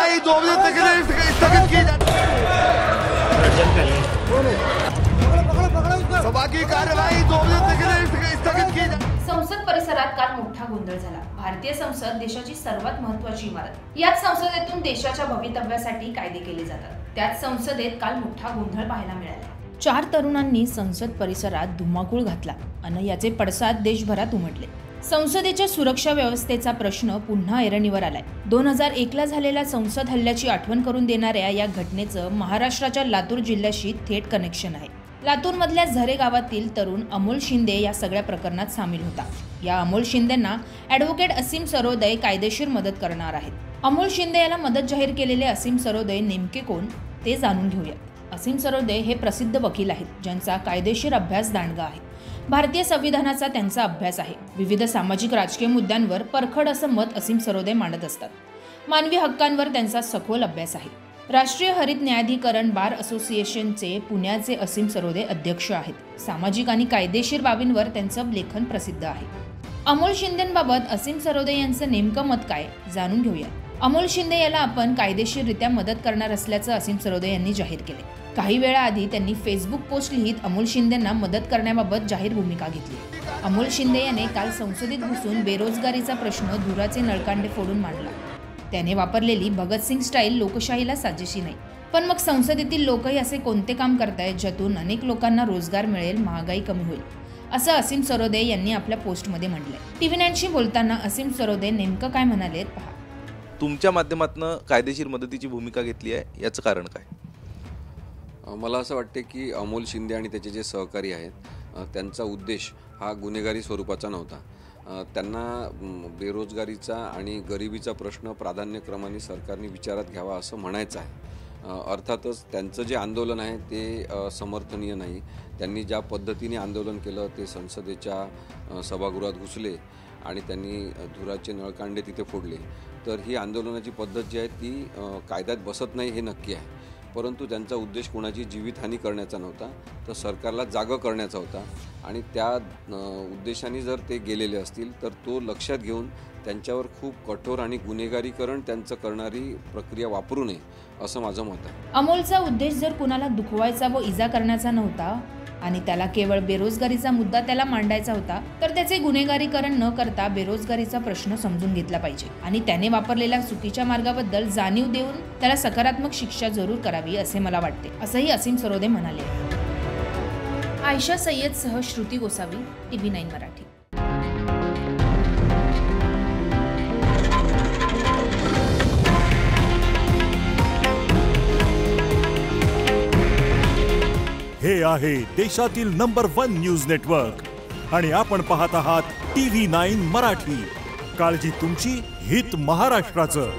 कार्यवाही 2 बजे तक के लिए स्थगित की जाती है। सभा की कार्यवाही 2 बजे तक के लिए स्थगित की जाती है। संसद परिसरात काल मोठा गोंधळ झाला। भारतीय संसद देशाची सर्वात महत्त्वाची इमारत। याच संसदेतून देशाच्या भवितव्यासाठी कायदे केले जातात। त्याच संसदेत काल मोठा गोंधळ पाहायला मिळाला। 4 तरुणांनी संसद परिसरात धुमाकूळ घातला आणि याचे पडसाद देशभरात उमटले। संसदेच्या सुरक्षा व्यवस्थेचा प्रश्न पुन्हा ऐरणीवर आलाय। 2001ला झालेल्या संसद हल्ल्याची आठवण करून देणाऱ्या या घटनेचं महाराष्ट्राच्या लातूर जिल्ह्याशी थेट कनेक्शन आहे। लातूरमधल्या झरे गावातील तरुण अमोल शिंदे या सगळ्या प्रकरणात सामील होता। या अमोल शिंदेंना ॲडव्होकेट असीम सरोदे कायदेशीर मदत करणार आहेत। अमोल शिंदे याला मदत जाहीर केलेले असीम सरोदे नेमके कोण ते जाणून घेऊया। असीम सरोदे हे प्रसिद्ध वकील आहेत, ज्यांचा कायदेशीर अभ्यास दांडगा आहे। भारतीय संविधानाचा त्यांचा अभ्यास आहे। विविध सामाजिक राजकीय मुद्द्यांवर परखड असं मत असीम सरोदे मांडत असतात। मानवी हक्कांवर त्यांचा सखोल अभ्यास आहे। राष्ट्रीय हरित न्यायाधिकरण बार असोसिएशनचे पुण्याचे असीम सरोदे अध्यक्ष आहेत। सामाजिक आणि कायदेशीर बाबींवर त्यांचं लेखन प्रसिद्ध आहे। अमोल शिंदेंबाबत असीम सरोदे यांचं नेमकं मत काय जाणून घेऊया। अमोल शिंदे याला आपण कायदेशीररित्या मदत करणार असल्याचं असीम सरोदे यांनी जाहीर केले। काही वेळाआधी त्यांनी फेसबुक पोस्ट लिहित अमोल शिंदेंना मदत करण्याबाबत जाहीर भूमिका घेतली। अमोल शिंदे याने काल संसदेत घुसून बेरोजगारीचा प्रश्न धुराचे नळकांडे फोडून मांडला। त्याने वापरलेली भगतसिंग स्टाईल लोकशाहीला साजेशी नाही। पण मग संसदेतील लोकही असे कोणते काम करतायत ज्यातून अनेक लोकांना रोजगार मिळेल, महागाई कमी होईल, असं असीम सरोदे यांनी आपल्या पोस्टमध्ये म्हटलंय। TV9शी बोलताना असीम सरोदे नेमकं काय म्हणालेत पहा। तुमच्या माध्यमातून कायदेशीर मदतीची भूमिका घेतली आहे, याचं कारण काय? मला असं वाटते की अमोल शिंदे आणि त्याचे जे सहकारी आहेत, त्यांचा उद्देश हा गुन्हेगारी स्वरूपाचा नव्हता। त्यांना बेरोजगारीचा आणि गरिबीचा प्रश्न प्राधान्यक्रमाने सरकारने विचारात घ्यावा असं म्हणायचं आहे। अर्थातच त्यांचं जे आंदोलन आहे ते समर्थनीय नाही। त्यांनी ज्या पद्धतीने आंदोलन केलं ते संसदेच्या सभागृहात घुसले आणि त्यांनी धुराचे नळकांडे तिथे फोडले, तर ही आंदोलनाची पद्धत जी आहे ती कायद्यात बसत नाही हे नक्की आहे। परंतु त्यांचा उद्देश कोणाची जीवितहानी करण्याचा नव्हता, तर सरकारला जागं करण्याचा होता आणि त्या उद्देशाने जर ते गेलेले असतील तर तो लक्षात घेऊन त्यांच्यावर खूप कठोर आणि गुन्हेगारीकरण त्यांचं करणारी प्रक्रिया वापरू नये असं माझं मत आहे। अमोलचा उद्देश जर कुणाला दुखवायचा व इजा करण्याचा नव्हता आणि त्याला केवळ बेरोजगारीचा मुद्दा त्याला मांडायचा होता, तर त्याचे गुन्हेगारीकरण न करता बेरोजगारीचा प्रश्न समजून घेतला पाहिजे आणि त्याने वापरलेल्या चुकीच्या मार्गाबद्दल जाणीव देऊन त्याला सकारात्मक शिक्षा जरूर करावी असे मला वाटते, असंही असीम सरोदे म्हणाले। आयशा सय्यद सह श्रुती गोसावी, TV9 मराठी। हे आहे देशातील नंबर 1 न्यूज नेटवर्क आणि आपण पाहत आहात TV9 मराठी। काळजी तुमची, हित महाराष्ट्राचं।